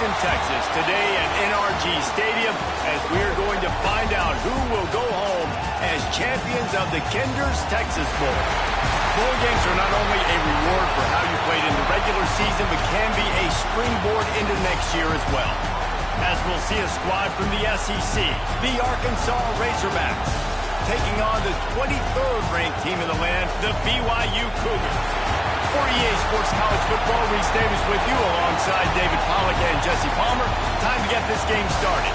Houston, Texas, today at NRG Stadium, as we're going to find out who will go home as champions of the Kinder's Texas Bowl. Bowl games are not only a reward for how you played in the regular season, but can be a springboard into next year as well. As we'll see a squad from the SEC, the Arkansas Razorbacks, taking on the 23rd ranked team in the land, the BYU Cougars. For EA Sports College Football, Reese Davis with you alongside David Pollack and Jesse Palmer. Time to get this game started.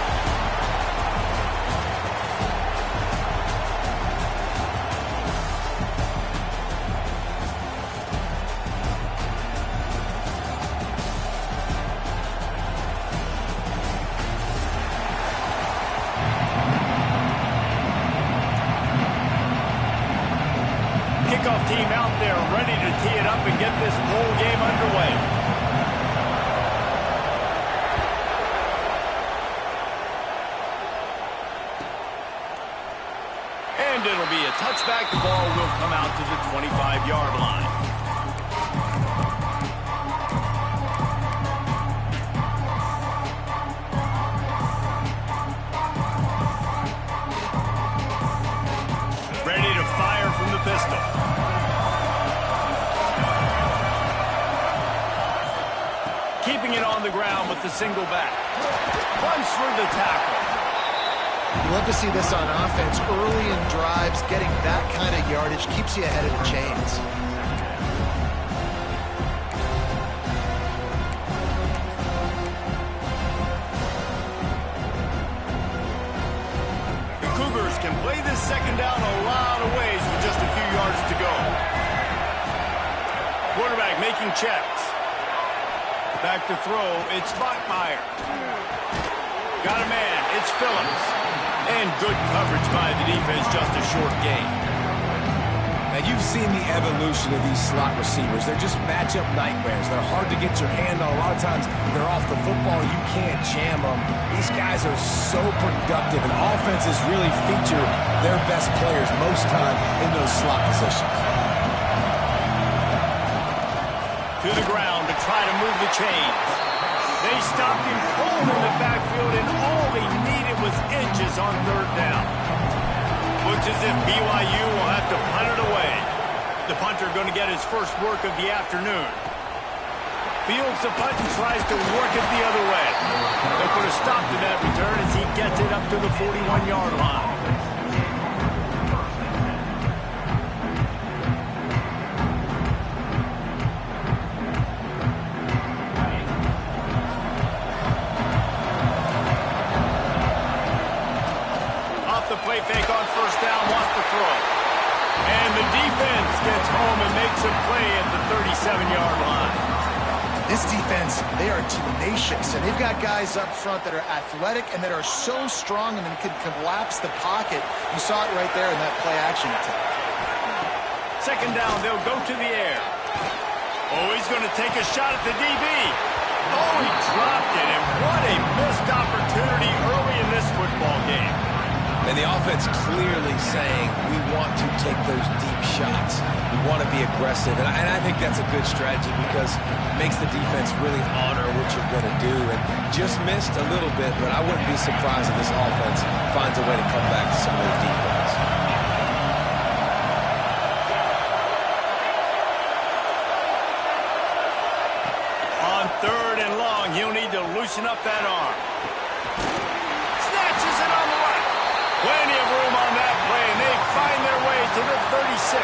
Kickoff team out there ready to tee it up and get this bowl game underway. And it'll be a touchback. The ball will come out to the 25-yard line. Ready to fire from the pistol. Keeping it on the ground with the single back. Runs for the tackle. You love to see this on offense. Early in drives, getting that kind of yardage keeps you ahead of the chains. The Cougars can play this second down a lot of ways with just a few yards to go. Quarterback making checks. Back to throw, it's Bachmeier. Got a man, it's Phillips. And good coverage by the defense, just a short gain. Now, you've seen the evolution of these slot receivers. They're just matchup nightmares. They're hard to get your hand on. A lot of times, they're off the football. You can't jam them. These guys are so productive, and offenses really feature their best players most time in those slot positions. To the ground to try to move the chains. They stopped him cold in the backfield, and all he needed was inches on third down. Looks as if BYU will have to punt it away. The punter going to get his first work of the afternoon. Fields the punt and tries to work it the other way. They'll put a stop to that return as he gets it up to the 41-yard line. The play fake on first down, wants to throw. And the defense gets home and makes a play at the 37-yard line. This defense, they are tenacious, and they've got guys up front that are athletic and that are so strong and can collapse the pocket. You saw it right there in that play-action attack. Second down, they'll go to the air. Oh, he's going to take a shot at the DB. Oh, he dropped it, and what a missed opportunity early in this football game. And the offense clearly saying, we want to take those deep shots. We want to be aggressive. And I think that's a good strategy because it makes the defense really honor what you're going to do. And just missed a little bit, but I wouldn't be surprised if this offense finds a way to come back to some of those deep ones. On third and long, he'll need to loosen up that arm. Snatches it on the right. Plenty of room on that play, and they find their way to the 36.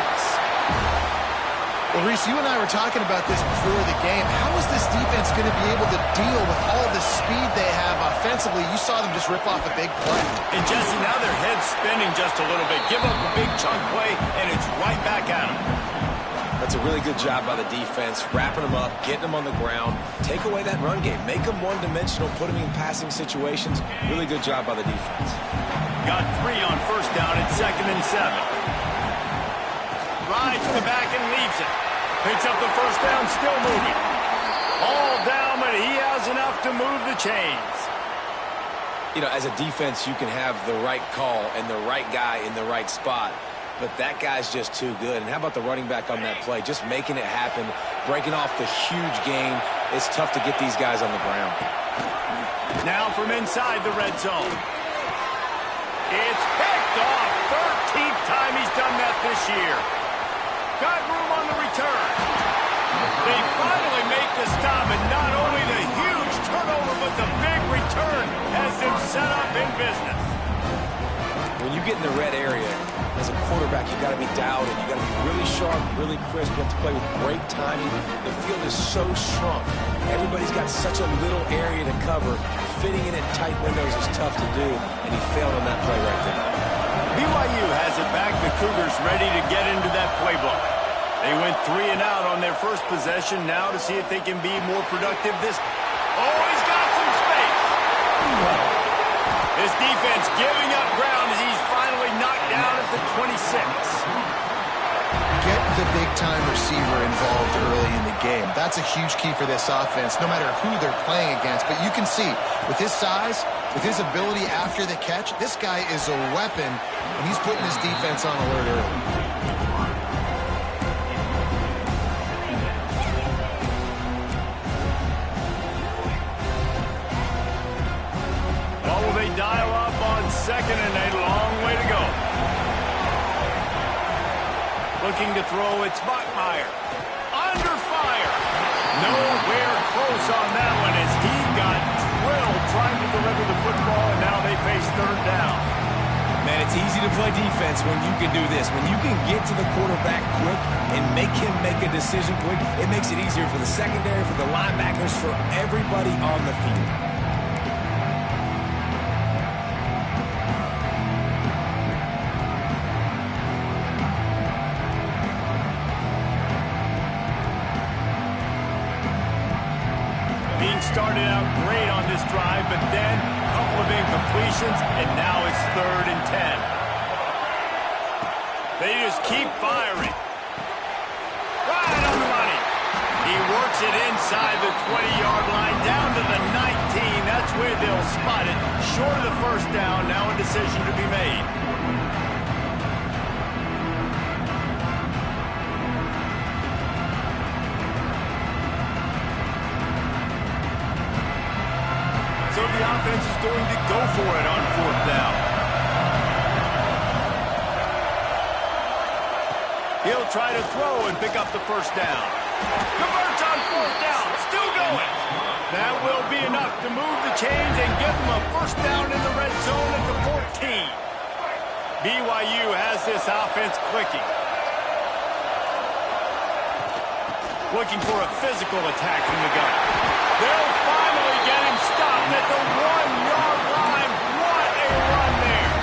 Well, Reese, you and I were talking about this before the game. How is this defense going to be able to deal with all the speed they have offensively? You saw them just rip off a big play. And, Jesse, now their head's spinning just a little bit. Give up a big chunk play, and it's right back at them. That's a really good job by the defense, wrapping them up, getting them on the ground. Take away that run game. Make them one-dimensional, put them in passing situations. Really good job by the defense. Got 3 on first down at 2nd and 7. Rides to the back and leaves it. Picks up the first down, still moving. All down, but he has enough to move the chains. You know, as a defense, you can have the right call and the right guy in the right spot, but that guy's just too good. And how about the running back on that play? Just making it happen, breaking off the huge gain, it's tough to get these guys on the ground. Now from inside the red zone. It's picked off. 13th time he's done that this year. Got room on the return. They finally make the stop, and not only the huge turnover, but the big return has them set up in business. When you get in the red area, as a quarterback, you got to be dialed in. You got to be really sharp, really crisp. You have to play with great timing. The field is so shrunk. Everybody's got such a little area to cover. Fitting in at tight windows is tough to do, and he failed on that play right there. BYU has it back. The Cougars ready to get into that playbook. They went 3 and out on their first possession. Now to see if they can be more productive this. Oh, he's got some space. This defense giving up ground as he's finally knocked down at the 26. Get the big-time receiver involved early in the game. That's a huge key for this offense, no matter who they're playing against. But you can see, with his size, with his ability after the catch, this guy is a weapon, and he's putting his defense on alert early. Dial up on second and a long way to go. Looking to throw, it's Bachmeier. Under fire. Nowhere close on that one as he got drilled trying to deliver the football, and now they face third down. Man, it's easy to play defense when you can do this. When you can get to the quarterback quick and make him make a decision quick, it makes it easier for the secondary, for the linebackers, for everybody on the field. Started out great on this drive, but then a couple of incompletions, and now it's 3rd and 10. They just keep firing. Right on the money. He works it inside the 20-yard line, down to the 19. That's where they'll spot it. Short of the first down, now a decision to be made. So the offense is going to go for it on 4th down. He'll try to throw and pick up the first down. Converts on 4th down. Still going. That will be enough to move the chains and give them a first down in the red zone at the 14. BYU has this offense clicking. Looking for a physical attack from the gun. They'll finally get him stopped at the 1-yard line. What a run there.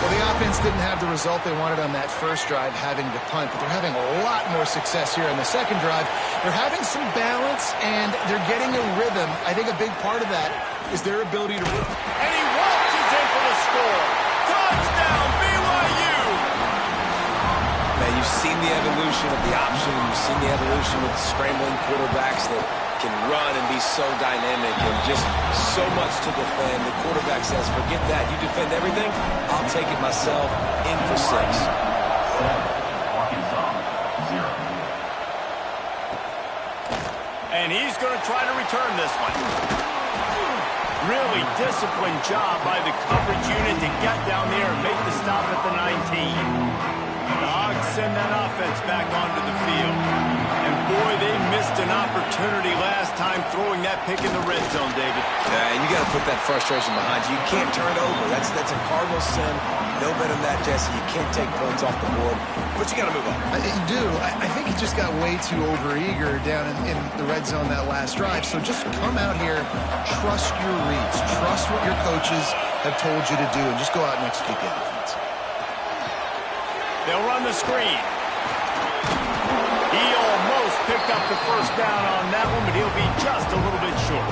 Well, the offense didn't have the result they wanted on that first drive, having to punt, but they're having a lot more success here on the second drive. They're having some balance, and they're getting a rhythm. I think a big part of that is their ability to... And he waltzes in for the score. Touchdown, BYU. Man, you've seen the evolution of the option. You've seen the evolution of the scrambling quarterbacks that can run and be so dynamic and just so much to defend. The quarterback says, forget that. You defend everything, I'll take it myself. In for 6. And he's going to try to return this one. Really disciplined job by the coverage unit to get down there and make the stop at the 19. The Hogs send that offense back onto the field. And boy, they missed an opportunity last time throwing that pick in the red zone, David. Yeah, and you got to put that frustration behind you. You can't turn it over. That's a cardinal sin. No better than that, Jesse. You can't take points off the board. But you got to move on. You do. I think he just got way too overeager down in the red zone that last drive. So just come out here, trust your reads, trust what your coaches have told you to do, and just go out and execute the offense. They'll run the screen. He almost picked up the first down on that one, but he'll be just a little bit short.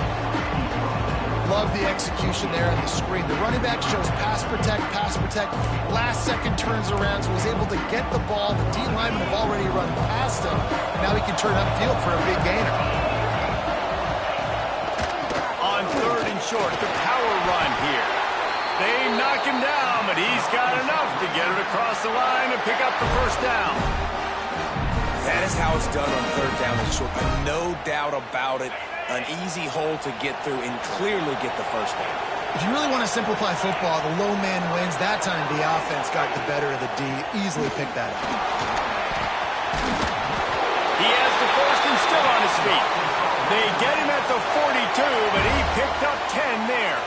Love the execution there on the screen. The running back shows pass protect, pass protect. Last second turns around, so he's able to get the ball. The D linemen have already run past him, and now he can turn upfield for a big gainer. On 3rd and short, the power run here. They knock him down, but he's got enough to get it across the line and pick up the first down. That is how it's done on third down and short. No doubt about it. An easy hole to get through and clearly get the first down. If you really want to simplify football, the low man wins. That time the offense got the better of the D. Easily picked that up. He has the first and still on his feet. They get him at the 42, but he picked up 10 there.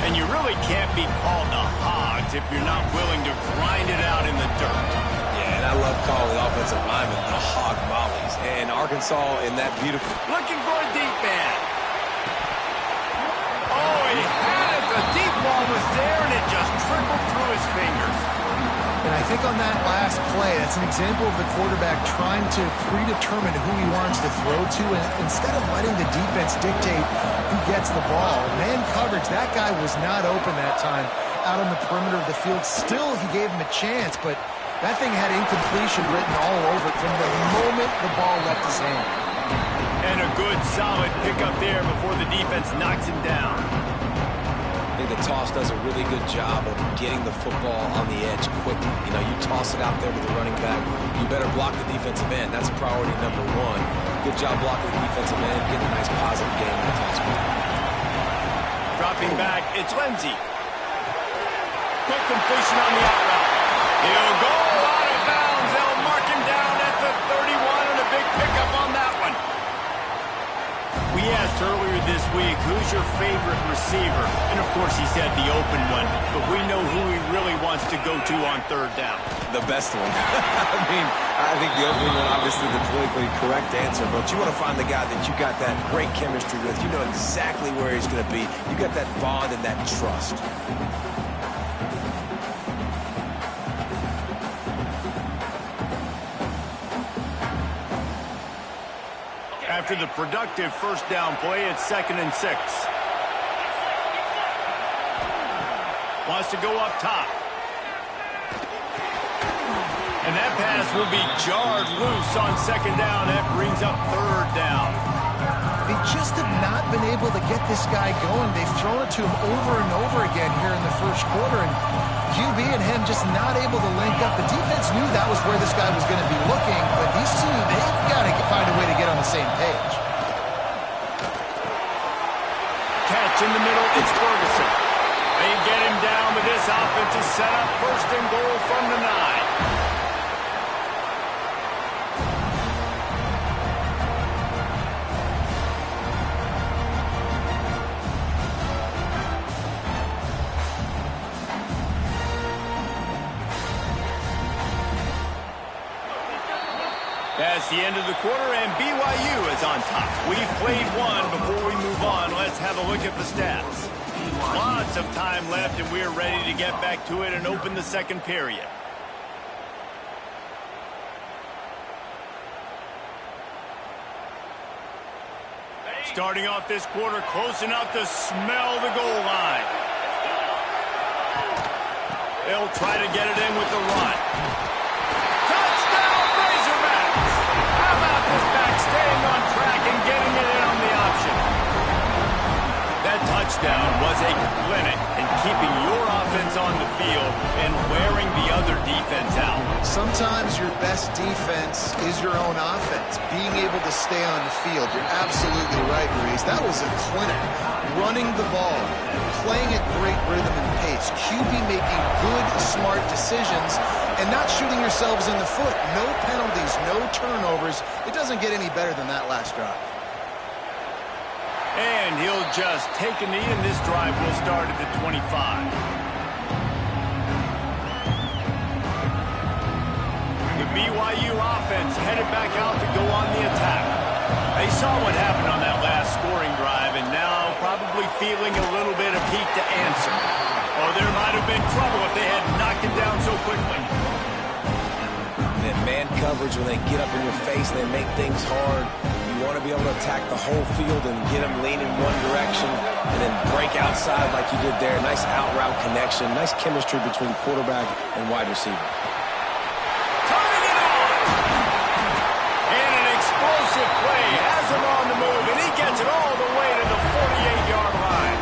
And you really can't be called the Hogs if you're not willing to grind it out in the dirt. Yeah, and I love calling offensive linemen the hog mollies. And Arkansas in that beautiful... Looking for a deep man. Oh, he had it. The deep ball was there, and it just trickled through his fingers. And I think on that last play, that's an example of the quarterback trying to predetermine who he wants to throw to, and instead of letting the defense dictate who gets the ball. Man coverage, that guy was not open that time out on the perimeter of the field. Still, he gave him a chance, but that thing had incompletion written all over it from the moment the ball left his hand. And a good, solid pickup there before the defense knocks him down. I think the toss does a really good job of getting the football on the edge quickly. You know, you toss it out there to the running back, you better block the defensive end. That's priority number one. Good job blocking the defensive end, getting a nice positive game in the toss play. Dropping back, it's Lindsey. Quick completion on the out route. He'll go out of bounds. They'll mark him down at the 31, and a big pickup on that one. We asked earlier this week, who's your favorite receiver? And, of course, he said the open one, but we know who he really wants to go to on third down. The best one. I think the open one, obviously, the politically correct answer, but you want to find the guy that you got that great chemistry with. You know exactly where he's going to be. You got that bond and that trust. After the productive first down play, it's 2nd and 6. Wants to go up top. And that pass will be jarred loose on 2nd down. That brings up 3rd down. They just have not been able to get this guy going. They've thrown it to him over and over again here in the first quarter, and QB and him just not able to link up. The defense knew that was where this guy was going to be looking, but these two, they've got to find a way to get on the same page. Catch in the middle, it's Ferguson. They get him down, but this offense is set up 1st and goal from the 9. That's the end of the quarter, and BYU is on top. We've played one. Before we move on, let's have a look at the stats. Lots of time left, and we're ready to get back to it and open the second period. Starting off this quarter, close enough to smell the goal line. They'll try to get it in with the run. Staying on track and getting it in on the option. That touchdown was a clinic in keeping your offense on the field and wearing the other defense out. Sometimes your best defense is your own offense, being able to stay on the field. You're absolutely right, Reese. That was a clinic. Running the ball, playing at great rhythm and pace, QB making good, smart decisions, and not shooting yourselves in the foot. No penalties, no turnovers. It doesn't get any better than that last drive. And he'll just take a knee, and this drive will start at the 25. The BYU offense headed back out to go on the attack. They saw what happened on that last scoring drive, and now probably feeling a little bit of heat to answer. Oh, there might have been trouble if they had knocked him down so quickly. That man coverage, when they get up in your face, they make things hard. You want to be able to attack the whole field and get them leaning one direction and then break outside like you did there. Nice out-route connection. Nice chemistry between quarterback and wide receiver. Turning it on! And an explosive play has him on the move, and he gets it all the way to the 48-yard line.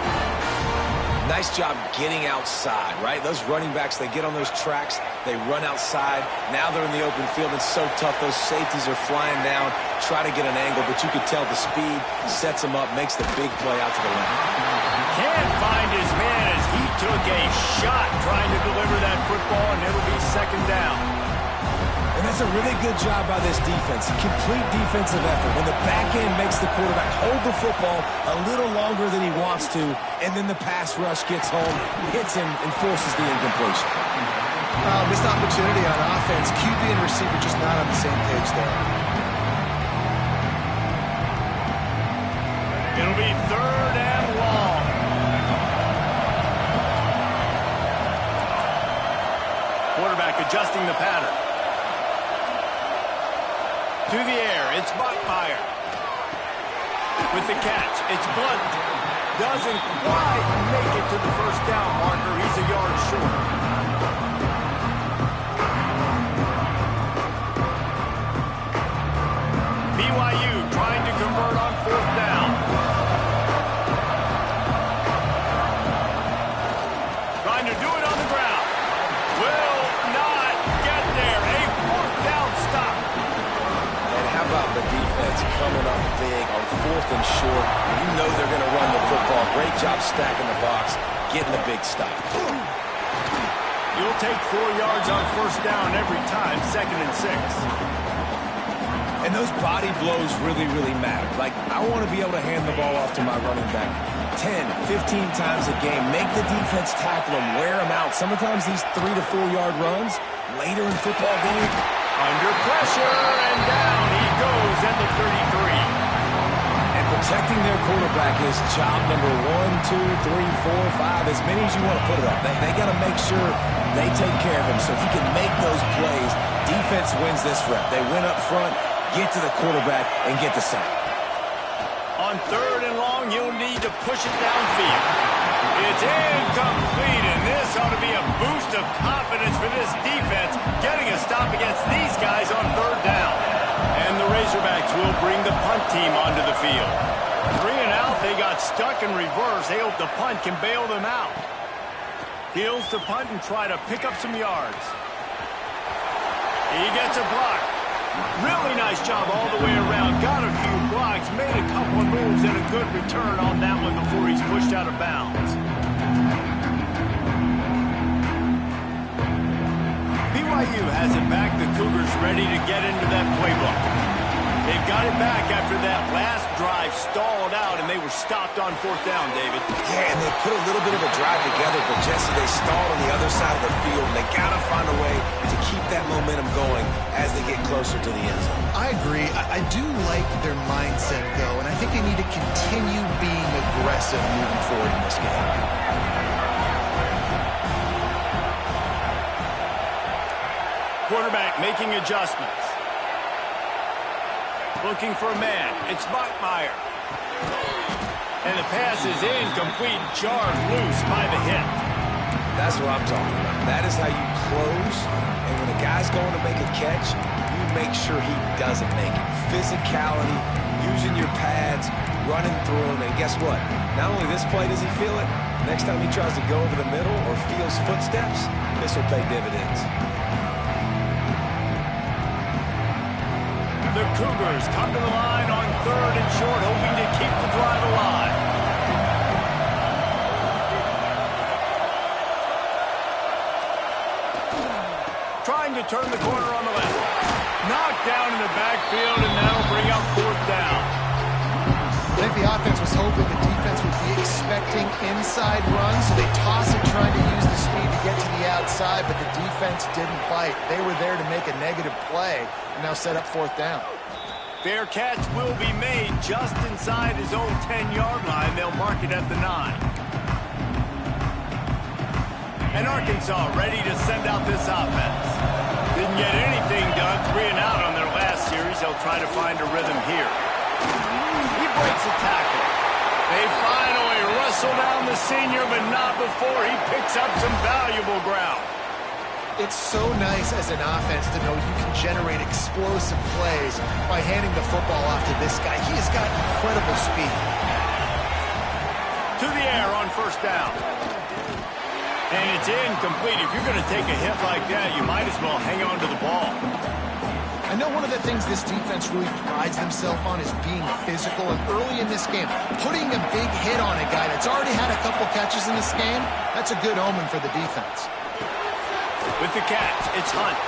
nice job getting outside, right? Those running backs, they get on those tracks, they run outside. Now they're in the open field. It's so tough. Those safeties are flying down, try to get an angle, but you can tell the speed sets him up, makes the big play out to the left. Can't find his man as he took a shot trying to deliver that football, and it'll be second down. And that's a really good job by this defense. Complete defensive effort. When the back end makes the quarterback hold the football a little longer than he wants to, and then the pass rush gets home, hits him, and forces the incompletion. Missed opportunity on offense. QB and receiver just not on the same page there. It'll be third and long. Quarterback adjusting the pattern. To the air, it's Bachmeier. With the catch, it's Blunt. Doesn't quite make it to the first down marker. He's a yard short. BYU trying to convert on fourth down. Trying to do it on the ground. Will not get there. A fourth down stop. How about the defense coming up big on fourth and short? You know they're going to run the football. Great job stacking the box, getting the big stop. You'll take 4 yards on first down every time, 2nd and 6. And those body blows really, really matter. Like, I want to be able to hand the ball off to my running back 10, 15 times a game. Make the defense tackle him, wear him out. Sometimes these 3 to 4 yard runs later in football game. Under pressure, and down he goes at the 33. And protecting their quarterback is job number 1, 2, 3, 4, 5, as many as you want to put it up. They got to make sure they take care of him so he can make those plays. Defense wins this rep. They win up front, get to the quarterback, and get the sack. On third and long, you'll need to push it downfield. It's incomplete, and this ought to be a boost of confidence for this defense, getting a stop against these guys on third down. And the Razorbacks will bring the punt team onto the field. 3 and out, they got stuck in reverse. They hope the punt can bail them out. Heels to punt and try to pick up some yards. He gets a block. Really nice job all the way around. Got a few blocks, made a couple of moves, and a good return on that one before he's pushed out of bounds. BYU has it back. The Cougars ready to get into that playbook. They've got it back after that last drive stalled out, and they were stopped on fourth down, David. Yeah, and they put a little bit of a drive together, but Jesse, they stalled on the other side of the field, and they got to find a way to keep that momentum going as they get closer to the end zone. I agree. I do like their mindset, though, and I think they need to continue being aggressive moving forward in this game. Quarterback making adjustments. Looking for a man. It's Bachmeier. And the pass is incomplete, jarred loose by the hit. That's what I'm talking about. That is how you close. And when a guy's going to make a catch, you make sure he doesn't make it. Physicality, using your pads, running through him. And guess what? Not only this play does he feel it, next time he tries to go over the middle or feels footsteps, this will pay dividends. The Cougars come to the line on third and short, hoping to keep the drive alive. Trying to turn the corner on the left. Knocked down in the backfield, and that'll bring up fourth down. I think the offense was hoping the defense would be expecting inside runs, so they toss it trying to use the speed to get to the outside, but the defense didn't bite. They were there to make a negative play and now set up fourth down. Fair catch will be made just inside his own 10-yard line. They'll mark it at the 9. And Arkansas ready to send out this offense. Didn't get anything done. 3 and out on their last series. They'll try to find a rhythm here. He breaks a tackle. They finally wrestle down the senior, but not before he picks up some valuable ground. It's so nice as an offense to know you can generate explosive plays by handing the football off to this guy. He has got incredible speed. To the air on first down. And it's incomplete. If you're going to take a hit like that, you might as well hang on to the ball. I know one of the things this defense really prides themselves on is being physical. And early in this game, putting a big hit on a guy that's already had a couple catches in this game, that's a good omen for the defense. With the catch, it's Hunt.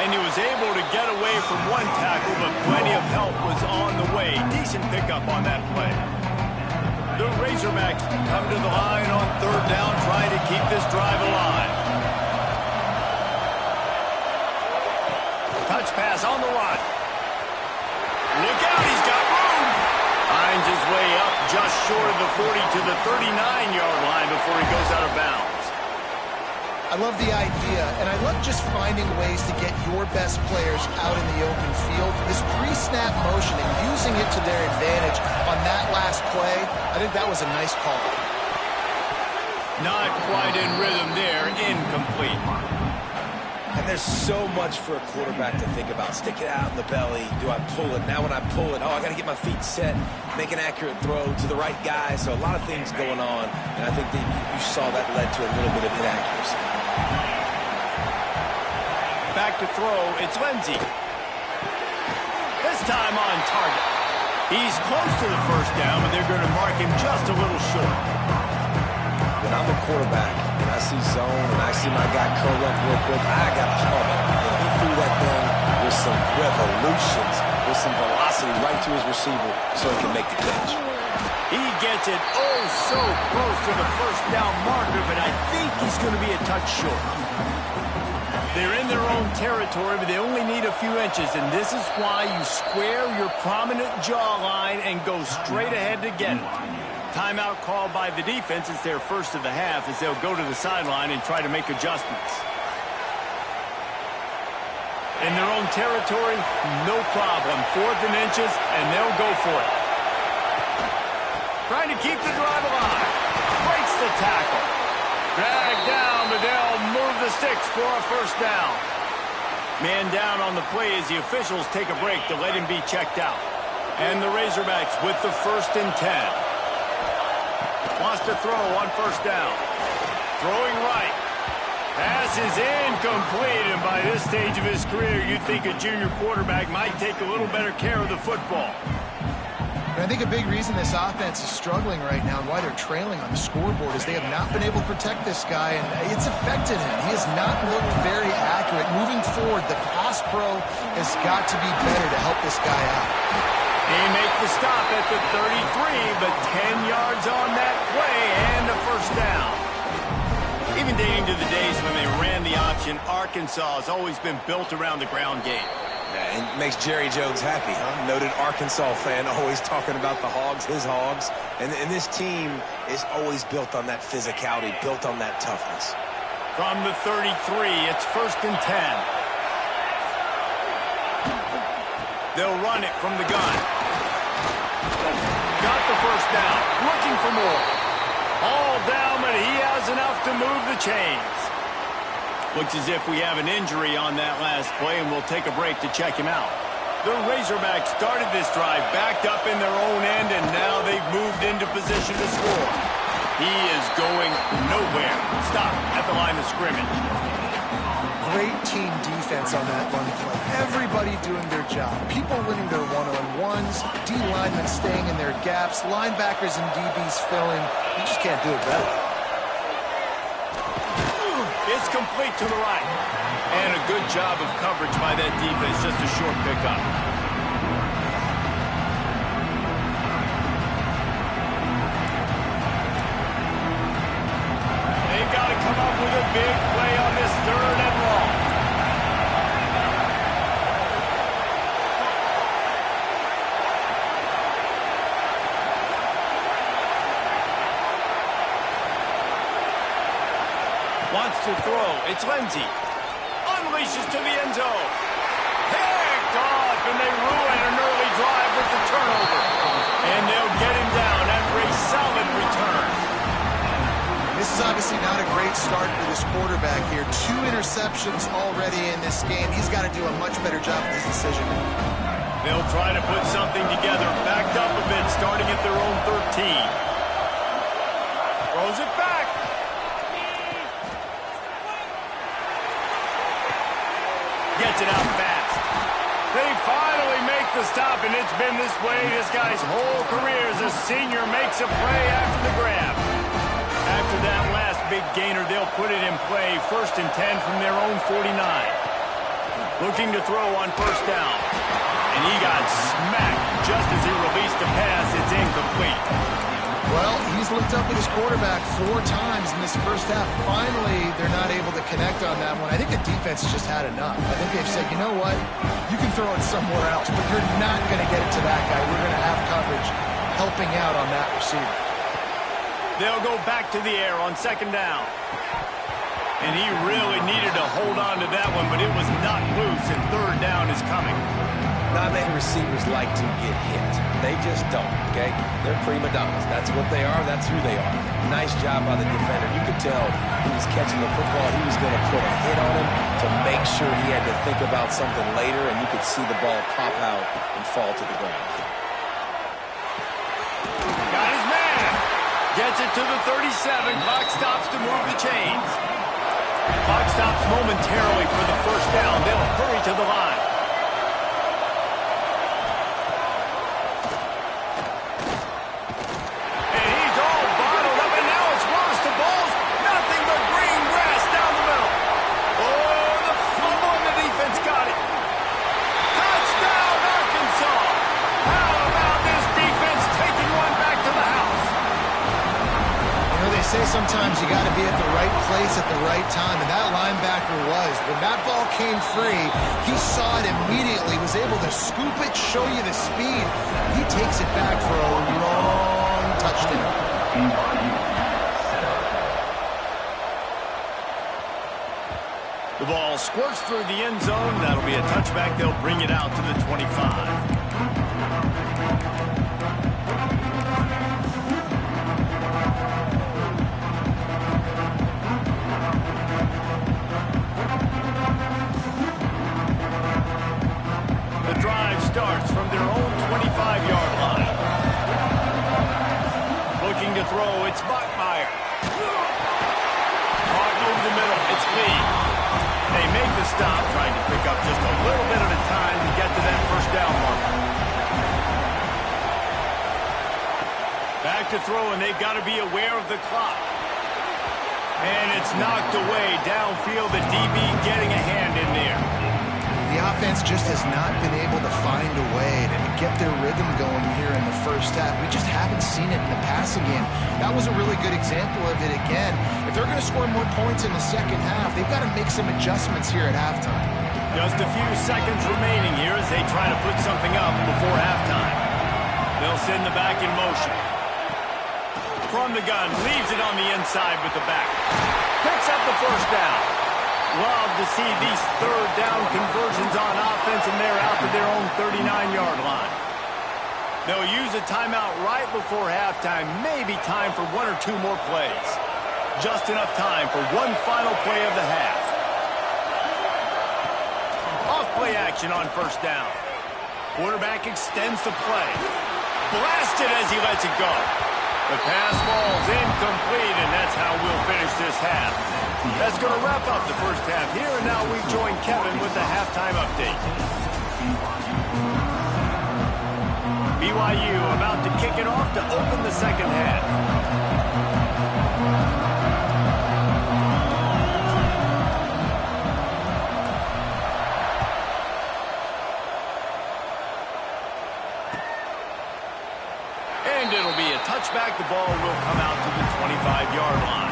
And he was able to get away from one tackle, but plenty of help was on the way. Decent pickup on that play. The Razorbacks come to the line on third down, trying to keep this drive alive. Touch pass on the run. Look out, he's got room. Finds his way up just short of the 40 to the 39-yard line before he goes out of bounds. I love the idea, and I love just finding ways to get your best players out in the open field. This pre-snap motion and using it to their advantage on that last play, I think that was a nice call. Not quite in rhythm there, incomplete. And there's so much for a quarterback to think about. Stick it out in the belly. Do I pull it? Now when I pull it, I got to get my feet set, make an accurate throw to the right guy. So a lot of things going on, and I think that you saw that led to a little bit of inaccuracy. Back to throw, it's Lindsey. This time on target. He's close to the first down, but they're going to mark him just a little short. When I'm a quarterback and I see zone and I see my guy curl up real quick, I got to hum it. And he threw that thing with some revolutions, with some velocity right to his receiver so he can make the catch. He gets it so close to the first down marker, but I think he's going to be a touch short. They're in their own territory, but they only need a few inches, and this is why you square your prominent jawline and go straight ahead to get it. Timeout called by the defense. It's their first of the half as they'll go to the sideline and try to make adjustments. In their own territory, no problem. 4th and inches, and they'll go for it. Trying to keep the drive alive. Breaks the tackle. Dragged down, but they'll move the sticks for a first down. Man down on the play as the officials take a break to let him be checked out. And the Razorbacks with the 1st and 10. Wants to throw on first down. Throwing right. Pass is incomplete, and by this stage of his career, you'd think a junior quarterback might take a little better care of the football. And I think a big reason this offense is struggling right now and why they're trailing on the scoreboard is they have not been able to protect this guy, and it's affected him. He has not looked very accurate. Moving forward, the pass pro has got to be better to help this guy out. They make the stop at the 33, but 10 yards on that play and a first down. Even dating to the days when they ran the option, Arkansas has always been built around the ground game. Yeah, and makes Jerry Jones happy, huh? Noted Arkansas fan, always talking about the Hogs, his Hogs. And this team is always built on that physicality, built on that toughness. From the 33, it's 1st and 10. They'll run it from the gun. Got the first down. Looking for more. All down, but he has enough to move the chains. Looks as if we have an injury on that last play, and we'll take a break to check him out. The Razorbacks started this drive backed up in their own end, and now they've moved into position to score. He is going nowhere. Stop at the line of scrimmage. Great team defense on that run play. Everybody doing their job. People winning their one-on-ones, D linemen staying in their gaps, linebackers and DBs filling. You just can't do it better. It's complete to the right. And a good job of coverage by that defense. Just a short pickup. They've got to come up with a big play on this 3rd and long. Wants to throw. It's Lindsey. Unleashes to the end zone. Picked off, and they ruin an early drive with the turnover. And they'll get him down after a solid return. This is obviously not a great start for this quarterback here. 2 interceptions already in this game. He's got to do a much better job with his decision. They'll try to put something together. Backed up a bit, starting at their own 13. Throws it back. Gets it out fast. They finally make the stop, and it's been this way this guy's whole career as a senior makes a play after the grab. After that last big gainer, they'll put it in play 1st and 10 from their own 49. Looking to throw on 1st down. And he got smacked just as he released the pass. It's incomplete. Well, he's looked up at his quarterback 4 times in this first half. Finally, they're not able to connect on that one. I think the defense has just had enough. I think they've said, you know what? You can throw it somewhere else, but you're not going to get it to that guy. We're going to have coverage helping out on that receiver. They'll go back to the air on 2nd down. And he really needed to hold on to that one, but it was not loose, and 3rd down is coming. Not many receivers like to get hit. They just don't, okay? They're prima donnas. That's what they are. That's who they are. Nice job by the defender. You could tell he was catching the football. He was going to put a hit on him to make sure he had to think about something later, and you could see the ball pop out and fall to the ground. Got his man. Gets it to the 37. Clock stops to move the chains. Clock stops momentarily for the 1st down. They'll hurry to the line. Say sometimes you got to be at the right place at the right time, and that linebacker was. When that ball came free, he saw it immediately, was able to scoop it, show you the speed. He takes it back for a long touchdown. The ball squirts through the end zone. That'll be a touchback. They'll bring it out to the 25. Starts from their own 25-yard line. Looking to throw, it's Bachmeier. Caught over the middle, it's Lee. They make the stop, trying to pick up just a little bit at a time to get to that 1st down mark. Back to throw, and they've got to be aware of the clock. And it's knocked away downfield, the DB getting a hand in there. The offense just has not been able to find a way to get their rhythm going here in the first half. We just haven't seen it in the passing game. That was a really good example of it again. If they're going to score more points in the second half, they've got to make some adjustments here at halftime. Just a few seconds remaining here as they try to put something up before halftime. They'll send the back in motion. From the gun, leaves it on the inside with the back. Picks up the 1st down. Love to see these 3rd down conversions on offense, and they're out to their own 39-yard line. They'll use a timeout right before halftime, maybe time for 1 or 2 more plays. Just enough time for one final play of the half. Off-play action on 1st down. Quarterback extends the play. Blasted as he lets it go. The pass falls incomplete, and that's how we'll finish this half. That's going to wrap up the first half here, and now we join Kevin with the halftime update. BYU about to kick it off to open the second half. And it'll be a touchback. The ball will come out to the 25-yard line.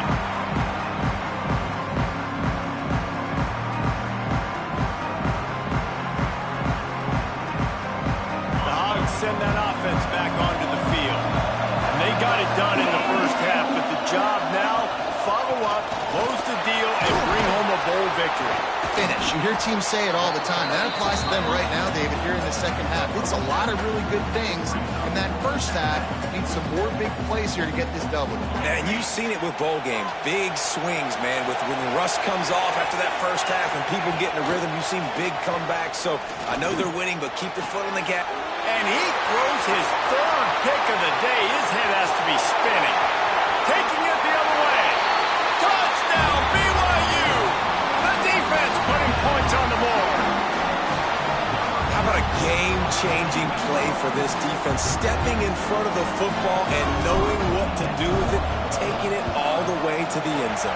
Send that offense back onto the field. And they got it done in the first half, but the job now, follow up, close the deal, and bring home a bowl victory. Finish. You hear teams say it all the time. That applies to them right now, David, here in the second half. It's a lot of really good things. In that first half, needs some more big plays here to get this double. And you've seen it with bowl games. Big swings, man. When the rust comes off after that first half and people get in a rhythm, you've seen big comebacks. So I know they're winning, but keep the foot on the gas. And he throws his 3rd pick of the day. His head has to be spinning. Taking it the other way. Touchdown, BYU! The defense putting points on the board. game-changing play for this defense, stepping in front of the football and knowing what to do with it, taking it all the way to the end zone.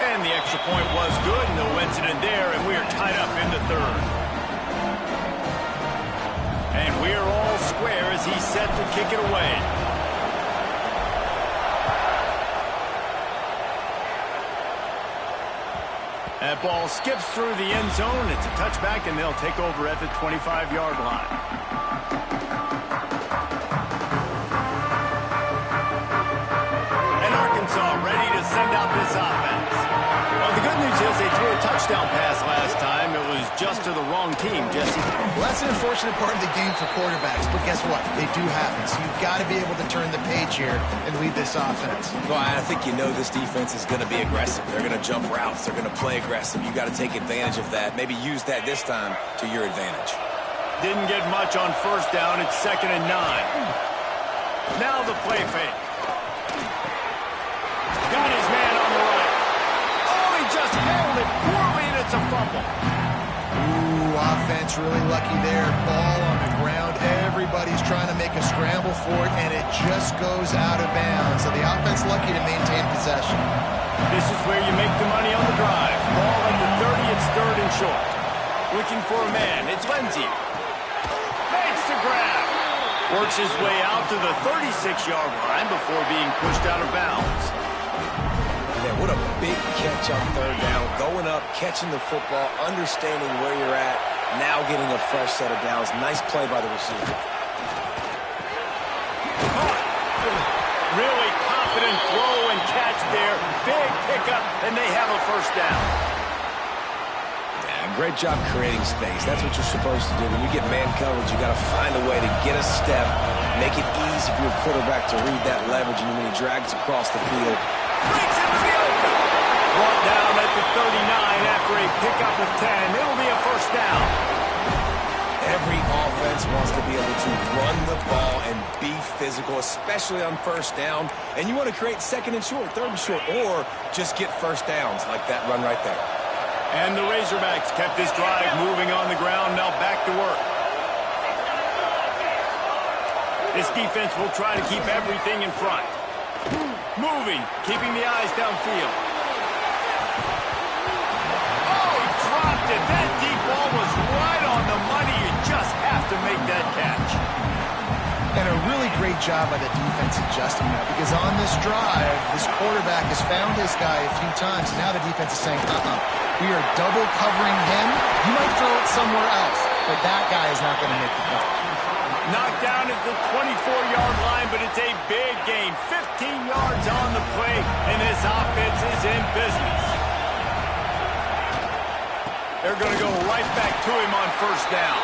And the extra point was good, no incident there, and we are tied up in the third. And we're all square as he's set to kick it away. That ball skips through the end zone. It's a touchback, and they'll take over at the 25-yard line. And Arkansas ready to send out this offense. Well, the good news is they threw a touchdown pass last time. It was just to the wrong team, Jesse. Well, that's an unfortunate part of the game for quarterbacks, but guess what? They do happen, so you've got to be able to turn the page here and lead this offense. Well, I think you know this defense is going to be aggressive. They're going to jump routes. They're going to play aggressive. You got to take advantage of that. Maybe use that this time to your advantage. Didn't get much on first down. It's 2nd and 9. Now the play fake. Got his man on the right. Oh, he just handled it poorly, and it's a fumble. Ooh, offense really lucky there. Ball on the ground. Everybody's trying to make a scramble for it, and it just goes out of bounds. So the offense lucky to maintain possession. This is where you make the money on the drive. Ball at the 30, it's 3rd and short. Looking for a man. It's Lindsey. Makes the grab. Works his way out to the 36-yard line before being pushed out of bounds. Yeah, what a big catch on 3rd down. Going up, catching the football, understanding where you're at, now getting a fresh set of downs. Nice play by the receiver. Really confident throw and catch there. Big pickup, and they have a first down. Yeah, great job creating space. That's what you're supposed to do. When you get man coverage, you got to find a way to get a step, make it easy for your quarterback to read that leverage, and when he drags across the field, Breaks into the open. Brought down at the 39 after a pickup of 10. It'll be a first down. every offense wants to be able to run the ball and be physical, especially on first down. And you want to create 2nd and short, 3rd and short, or just get first downs like that run right there. And the Razorbacks kept this drive moving on the ground. Now back to work. This defense will try to keep everything in front. Moving, keeping the eyes downfield. Oh, he dropped it. That deep ball was right on the money. You just have to make that catch. And a really great job by the defense adjusting that, because on this drive, this quarterback has found his guy a few times. And now the defense is saying, we are double covering him. You might throw it somewhere else, but that guy is not going to make the cut. Knocked down at the 24-yard line, but it's a big gain. 15 yards on the play, and this offense is in business. They're going to go right back to him on first down.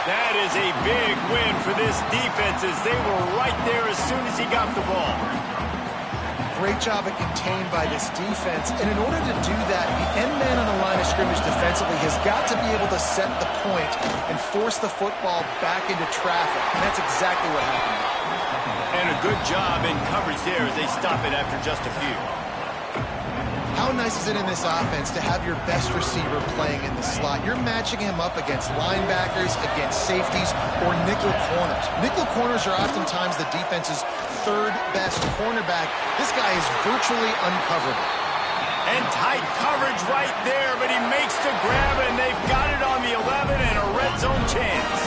That is a big win for this defense, as they were right there as soon as he got the ball. Great job at contained by this defense. And in order to do that, the end man on the line of scrimmage defensively has got to be able to set the point and force the football back into traffic. And that's exactly what happened. And a good job in coverage there as they stop it after just a few. How nice is it in this offense to have your best receiver playing in the slot? You're matching him up against linebackers, against safeties, or nickel corners. Nickel corners are oftentimes the defense's third best cornerback. This guy is virtually uncoverable. And tight coverage right there, but he makes the grab, and they've got it on the 11 and a red zone chance.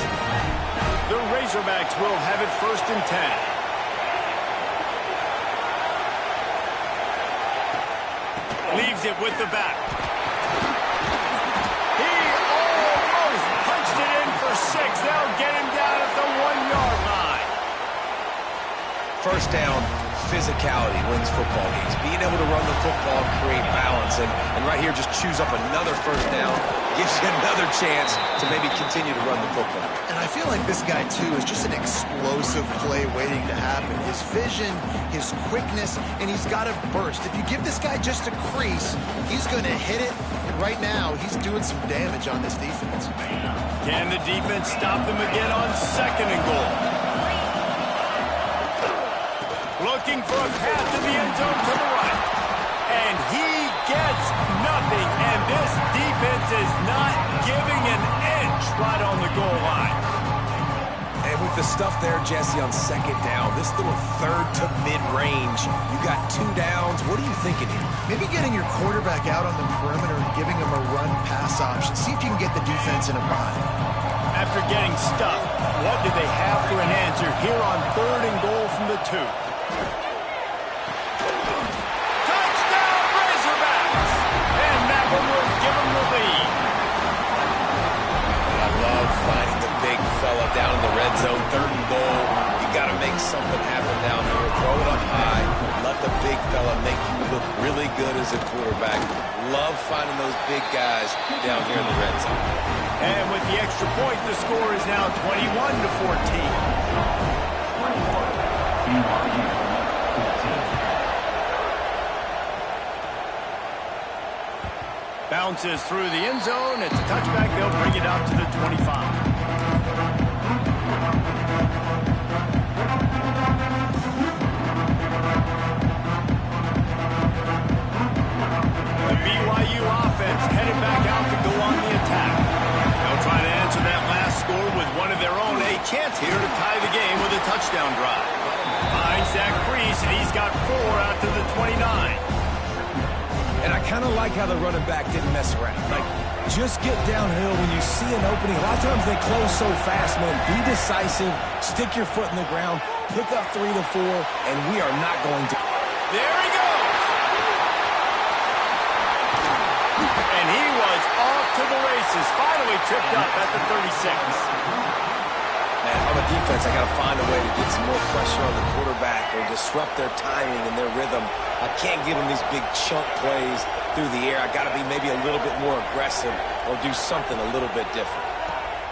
The Razorbacks will have it 1st and 10. Leaves it with the back. He almost punched it in for 6. They'll get him down at the 1-yard line. First down, physicality wins football games. Being able to run the football, create balance, and right here just choose up another first down, gives you another chance to maybe continue to run the football. And I feel like this guy, too, is just an explosive play waiting to happen. His vision, his quickness, and he's got a burst. If you give this guy just a crease, he's going to hit it. And right now, he's doing some damage on this defense. Can the defense stop them again on 2nd and goal? Looking for a path to the end zone to the right. And he gets nothing. And this defense is not giving an inch right on the goal line. the stuff there, Jesse, on second down, this little third to mid-range, you got 2 downs. What are you thinking here? Maybe getting your quarterback out on the perimeter and giving him a run-pass option. See if you can get the defense in a bind. After getting stuffed, what do they have for an answer here on 3rd and goal from the 2? Touchdown, Razorbacks! And that one will give them the lead. I love finding the big fella down in the red zone, 3rd and goal. You got to make something happen down here. Throw it up high. Let the big fella make you look really good as a quarterback. Love finding those big guys down here in the red zone. And with the extra point, the score is now 21-14. Bounces through the end zone. It's a touchback. They'll bring it out to the 25. The BYU offense headed back out to go on the attack. They'll try to answer that last score with one of their own. A chance here to tie the game with a touchdown drive. Finds Zach Priest, and he's got 4 out to the 29. And I kind of like how the running back didn't mess around. Like, just get downhill when you see an opening. A lot of times they close so fast, man. Be decisive, stick your foot in the ground, pick up 3 to 4, and we are not going to. There he goes. And he was off to the races. Finally tripped up at the 36. Man, if I'm a defense, I got to find a way to get some more pressure on the quarterback or disrupt their timing and their rhythm. I can't give them these big chunk plays through the air. I got to be maybe a little bit more aggressive or do something a little bit different.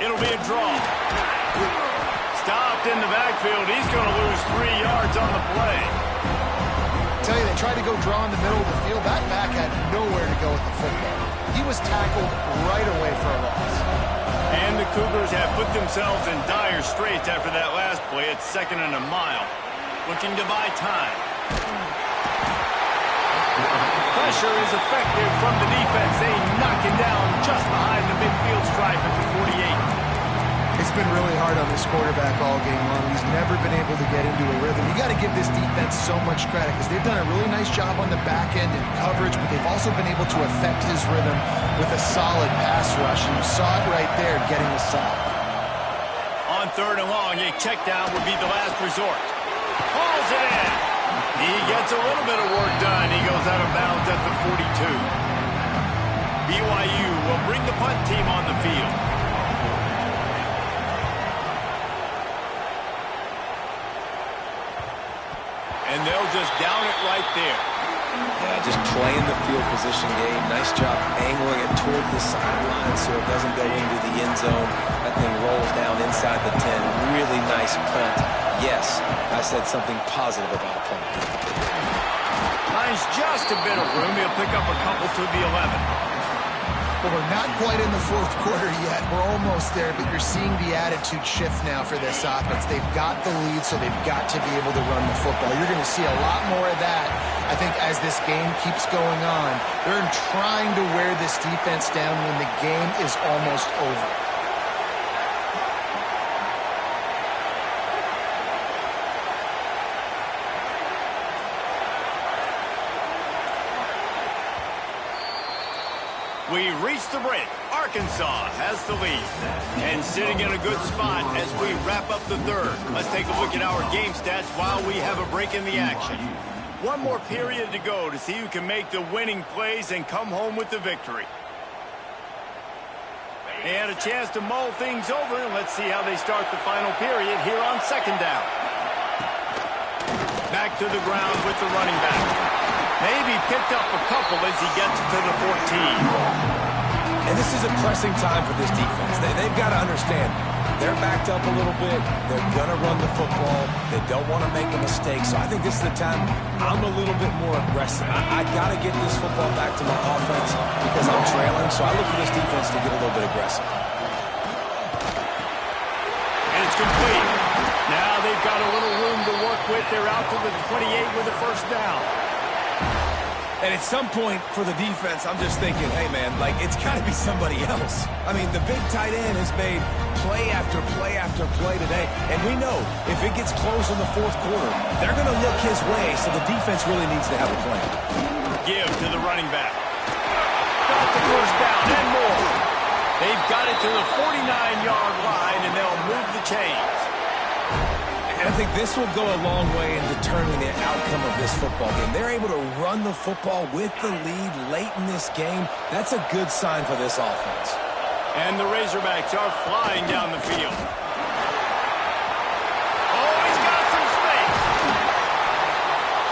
It'll be a draw. Stopped in the backfield. He's going to lose 3 yards on the play. I tell you, they tried to go draw in the middle of the field. That back had nowhere to go with the football. He was tackled right away for a loss. And the Cougars have put themselves in dire straits after that last play. It's 2nd and a mile. Looking to buy time. Pressure is effective from the defense. They knock him down just behind the midfield stripe at the 48. It's been really hard on this quarterback all game long. He's never been able to get into a rhythm. You got to give this defense so much credit because they've done a really nice job on the back end in coverage, but they've also been able to affect his rhythm with a solid pass rush, and you saw it right there getting the sack. On 3rd and long, a check down would be the last resort. Hauls it in. He gets a little bit of work done. He goes out of bounds at the 42. BYU will bring the punt team on the field. And they'll just down it right there. Yeah, just playing the field position game. Nice job angling it toward the sideline so it doesn't go into the end zone. That thing rolls down inside the 10. Really nice punt. Yes, I said something positive about punt. Finds just a bit of room. He'll pick up a couple to the 11. Well, we're not quite in the 4th quarter yet. We're almost there, but you're seeing the attitude shift now for this offense. They've got the lead, so they've got to be able to run the football. You're going to see a lot more of that, I think, as this game keeps going on. They're trying to wear this defense down when the game is almost over. We reach the break. Arkansas has the lead. And sitting in a good spot as we wrap up the 3rd. Let's take a look at our game stats while we have a break in the action. One more period to go to see who can make the winning plays and come home with the victory. They had a chance to mull things over. Let's see how they start the final period here on 2nd down. Back to the ground with the running back. Maybe picked up a couple as he gets to the 14. And this is a pressing time for this defense. They've got to understand, they're backed up a little bit. They're going to run the football. They don't want to make a mistake. So I think this is the time I'm a little bit more aggressive. I got to get this football back to my offense because I'm trailing. So I look for this defense to get a little bit aggressive. And it's complete. Now they've got a little room to work with. They're out to the 28 with a 1st down. And at some point for the defense, I'm just thinking, hey, man, like, it's got to be somebody else. I mean, the big tight end has made play after play after play today. And we know if it gets close in the fourth quarter, they're going to look his way, so the defense really needs to have a plan. Give to the running back. Got the first down and more. They've got it to the 49-yard line, and they'll move the chains. And I think this will go a long way in determining the outcome of this football game. They're able to run the football with the lead late in this game. That's a good sign for this offense. And the Razorbacks are flying down the field. Oh, he's got some space.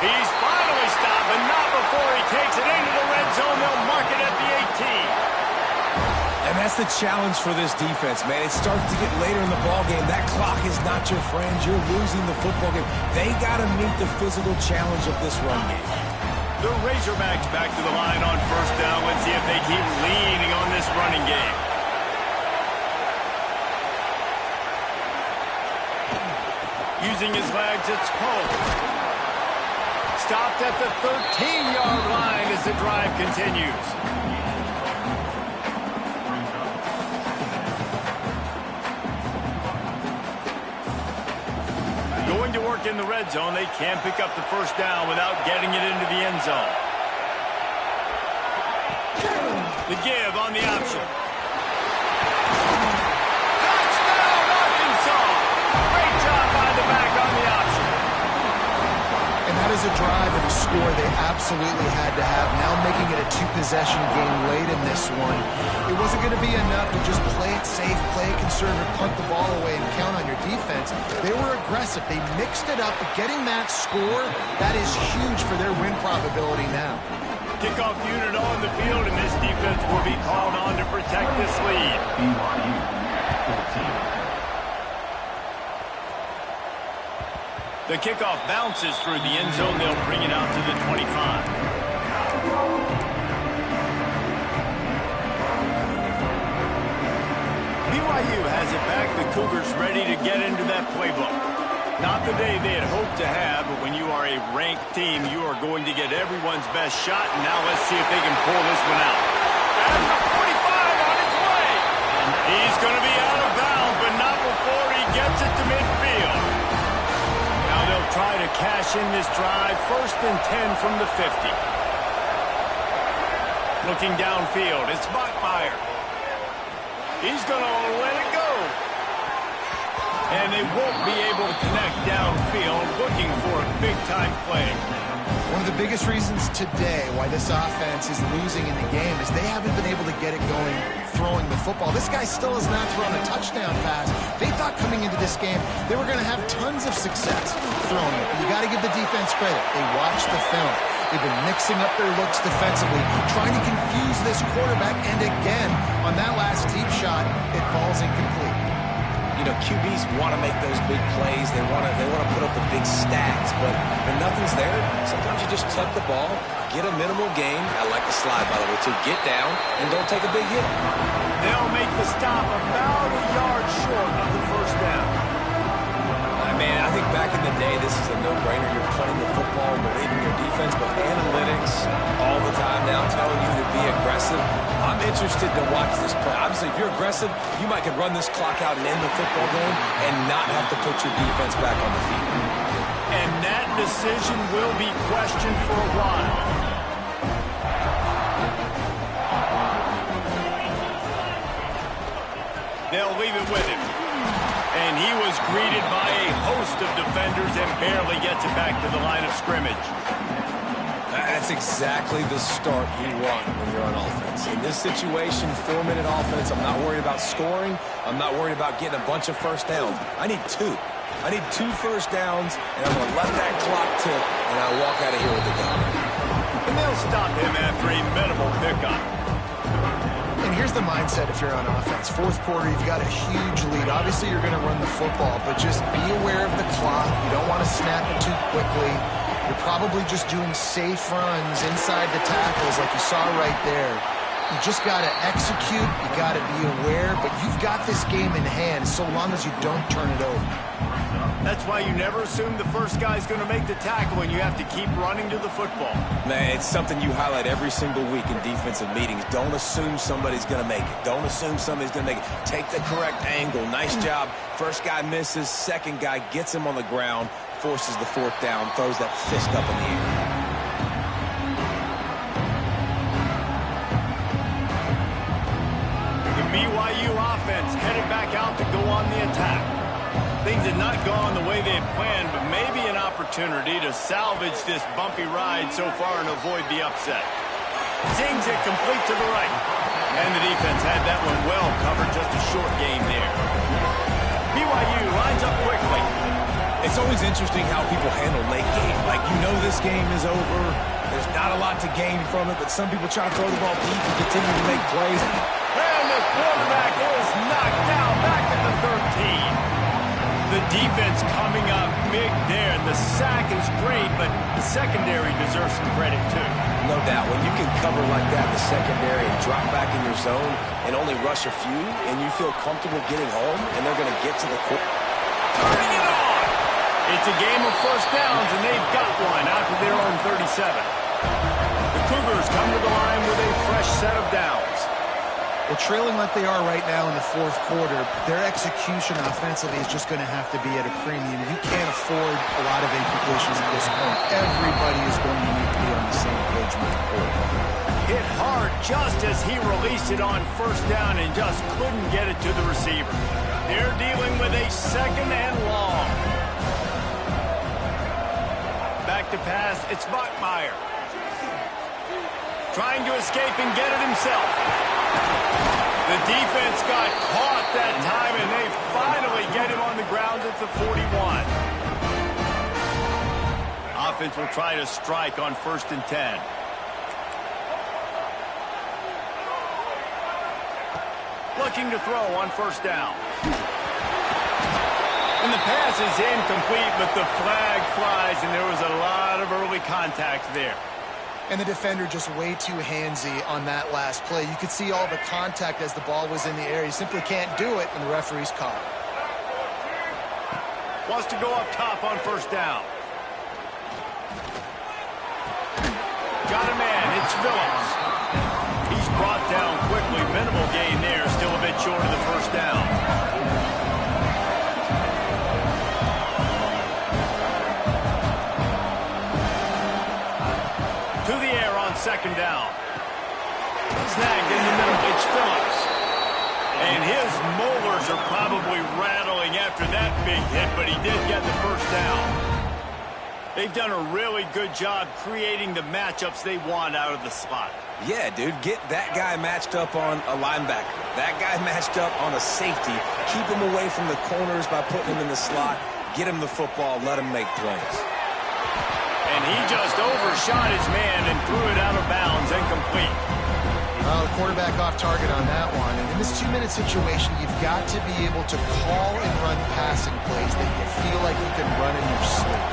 He's finally stopped, but not before he takes it into the red zone. They'll mark it at the 18. And that's the challenge for this defense, man. It starts to get later in the ballgame. That clock is not your friend. You're losing the football game. They got to meet the physical challenge of this run game. The Razorbacks back to the line on first down. Let's see if they keep leaning on this running game. Using his legs, it's Pope. Stopped at the 13-yard line as the drive continues. Going to work in the red zone. They can't pick up the first down without getting it into the end zone. The give on the option. Touchdown, Arkansas! Great job by the back on the option. And that is a drive and a score they absolutely had to have. Now making it a two-possession game late in this one. It wasn't going to be enough to just play it safe, play it conservative, punt the ball away, and count on your defense. They were aggressive. They mixed it up. Getting that score, that is huge for their win probability now. Kickoff unit on the field, and this defense will be called on to protect this lead. The kickoff bounces through the end zone. They'll bring it out to the 25. BYU has it back. The Cougars ready to get into that playbook. Not the day they had hoped to have, but when you are a ranked team, you are going to get everyone's best shot. And now let's see if they can pull this one out. And the 45 on its way. He's going to be out of bounds, but not before he gets it to midfield. Now they'll try to cash in this drive. 1st and 10 from the 50. Looking downfield, it's Bachmeier. He's going to let it go. And they won't be able to connect downfield, looking for a big-time play. One of the biggest reasons today why this offense is losing in the game is they haven't been able to get it going throwing the football. This guy still has not thrown a touchdown pass. They thought coming into this game they were going to have tons of success throwing it. But you got to give the defense credit. They watched the film. They've been mixing up their looks defensively, trying to confuse this quarterback. And again, on that last deep shot, it falls incomplete. You know, QBs want to make those big plays. They want to put up the big stats. But when nothing's there, sometimes you just tuck the ball, get a minimal gain. I like the slide, by the way, too. Get down and don't take a big hit. They'll make the stop about a yard short of the first down. Man, I think back in the day, this is a no-brainer. You're punting the football, believing your defense, but analytics all the time now telling you to be aggressive. I'm interested to watch this play. Obviously, if you're aggressive, you might could run this clock out and end the football game and not have to put your defense back on the field. And that decision will be questioned for a while. They'll leave it with him. And he was greeted by a host of defenders and barely gets it back to the line of scrimmage. That's exactly the start you want when you're on offense. In this situation, 4-minute offense, I'm not worried about scoring. I'm not worried about getting a bunch of first downs. I need 2. I need 2 first downs, and I'm going to let that clock tick, and I'll walk out of here with the dub. And they'll stop him after a minimal pickup. And here's the mindset if you're on offense. Fourth quarter, you've got a huge lead. Obviously, you're going to run the football, but just be aware of the clock. You don't want to snap it too quickly. You're probably just doing safe runs inside the tackles like you saw right there. You just got to execute. You got to be aware, but you've got this game in hand so long as you don't turn it over. That's why you never assume the first guy's going to make the tackle, and you have to keep running to the football. Man, it's something you highlight every single week in defensive meetings. Don't assume somebody's going to make it. Don't assume somebody's going to make it. Take the correct angle. Nice job. First guy misses. Second guy gets him on the ground, forces the fourth down, throws that fist up in the air. BYU offense headed back out to go on the attack. Things had not gone the way they had planned, but maybe an opportunity to salvage this bumpy ride so far and avoid the upset. Sings it complete to the right. And the defense had that one well covered, just a short game there. BYU lines up quickly. It's always interesting how people handle late game. Like, you know this game is over. There's not a lot to gain from it, but some people try to throw the ball deep and continue to make plays. And the quarterback is knocked down back at the 13. The defense coming up big there. The sack is great, but the secondary deserves some credit too. No doubt. When you can cover like that in the secondary and drop back in your zone and only rush a few, and you feel comfortable getting home, and they're going to get to the court. Turning it on! It's a game of first downs, and they've got one out to their own 37. The Cougars come to the line with a fresh set of downs. Well, trailing like they are right now in the fourth quarter, their execution offensively is just going to have to be at a premium. You can't afford a lot of incompletions at this point. Everybody is going to need to be on the same page with the ball. Hit hard just as he released it on first down and just couldn't get it to the receiver. They're dealing with a second and long. Back to pass, it's Bachmeier. Trying to escape and get it himself. The defense got caught that time, and they finally get him on the ground at the 41. Offense will try to strike on 1st and 10. Looking to throw on first down. And the pass is incomplete, but the flag flies, and there was a lot of early contact there. And the defender just way too handsy on that last play. You could see all the contact as the ball was in the air. He simply can't do it, and the referee's caught. Wants to go up top on first down. Got a man. It's Phillips. He's brought down quickly. Minimal gain there. Still a bit short of the first down. To the air on second down. Snagged in the middle. It's Phillips. And his molars are probably rattling after that big hit, but he did get the first down. They've done a really good job creating the matchups they want out of the slot. Yeah, dude, get that guy matched up on a linebacker. That guy matched up on a safety. Keep him away from the corners by putting him in the slot. Get him the football. Let him make plays. And he just overshot his man and threw it out of bounds, incomplete. Well, the quarterback off target on that one. And in this 2-minute situation, you've got to be able to call and run passing plays that you feel like you can run in your sleep.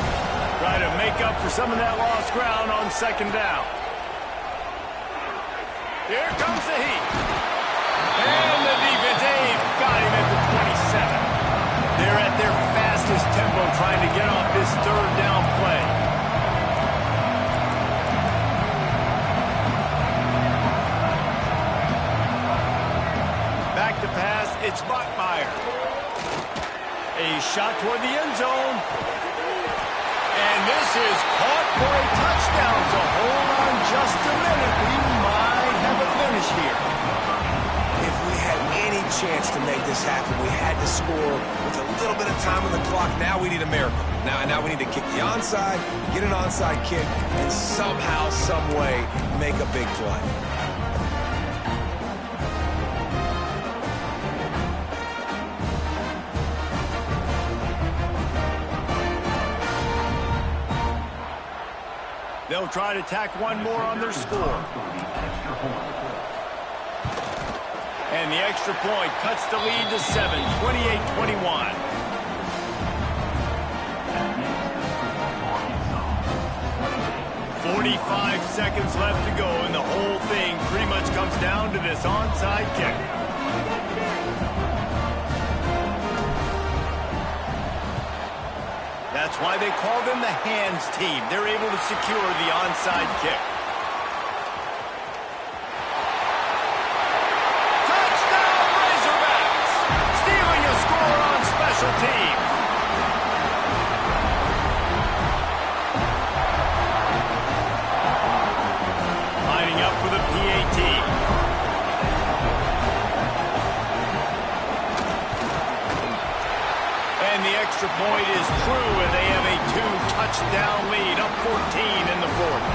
Try to make up for some of that lost ground on second down. Here comes the heat. And the defense, they've got him at the 27. They're at their fastest tempo trying to get off this third down play. Back to pass, it's Bachmeier. A shot toward the end zone. And this is caught for a touchdown, so hold on just a minute. We might have a finish here. If we had any chance to make this happen, we had to score with a little bit of time on the clock. Now we need a miracle. Now we need to kick the onside, get an onside kick, and somehow, some way, make a big play. They'll try to tack one more on their score. And the extra point cuts the lead to 7, 28-21. 25 seconds left to go, and the whole thing pretty much comes down to this onside kick. That's why they call them the hands team. They're able to secure the onside kick. Touchdown Razorbacks! Stealing a score on special teams. Lining up for the PAT. And the extra point is true, and they have a 2-touchdown lead, up 14 in the fourth.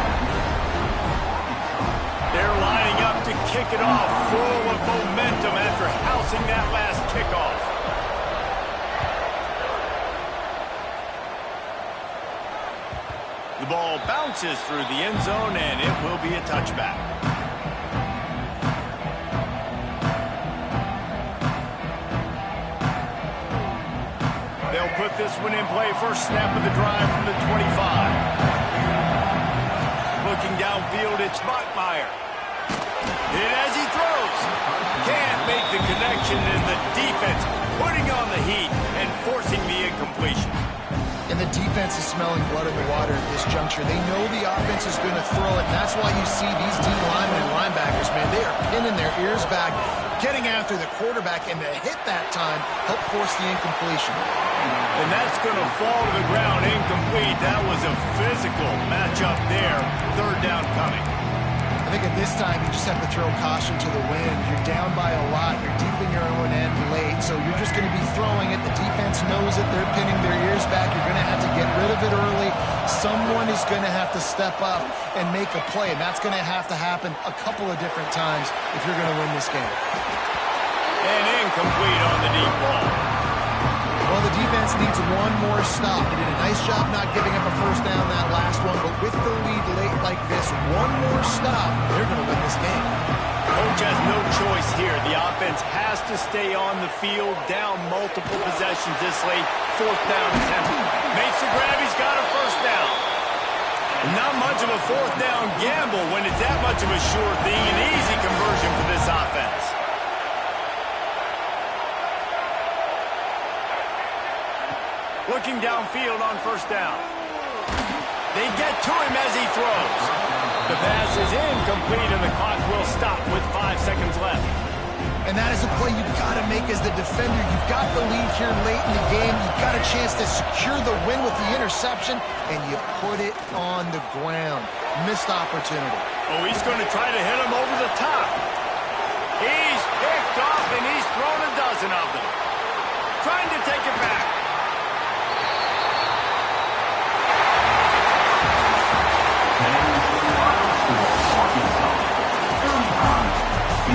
They're lining up to kick it off, full of momentum after housing that last kickoff. The ball bounces through the end zone, and it will be a touchback. They'll put this one in play. First snap of the drive from the 25. Looking downfield, it's Bachmeier. Hit as he throws. Can't make the connection, and the defense putting on the heat and forcing the incompletion. And the defense is smelling blood in the water at this juncture. They know the offense is going to throw it, and that's why you see these D linemen and linebackers, man, they are pinning their ears back, getting after the quarterback, and the hit that time helped force the incompletion. And that's going to fall to the ground incomplete. That was a physical matchup there. Third down coming. I think at this time you just have to throw caution to the wind. You're down by a lot. You're deep in your own end late, so you're just going to be throwing it. The defense knows it. They're pinning their ears back. You're going to have to get rid of it early. Someone is going to have to step up and make a play, and that's going to have to happen a couple of different times if you're going to win this game. And incomplete on the deep ball. Well, the defense needs one more stop. They did a nice job not giving up a first down that last one, but with the lead late like this, one more stop, they're going to win this game. Coach has no choice here. The offense has to stay on the field, down multiple possessions this late. Fourth down attempt. Makes the grab. He's got a first down. Not much of a fourth down gamble when it's that much of a sure thing. An easy conversion for this offense. Looking downfield on first down. They get to him as he throws. The pass is incomplete, and the clock will stop with 5 seconds left. And that is a play you've got to make as the defender. You've got the lead here late in the game. You've got a chance to secure the win with the interception, and you put it on the ground. Missed opportunity. Oh, he's going to try to hit him over the top. He's picked off, and he's thrown a dozen of them. Trying to take it back.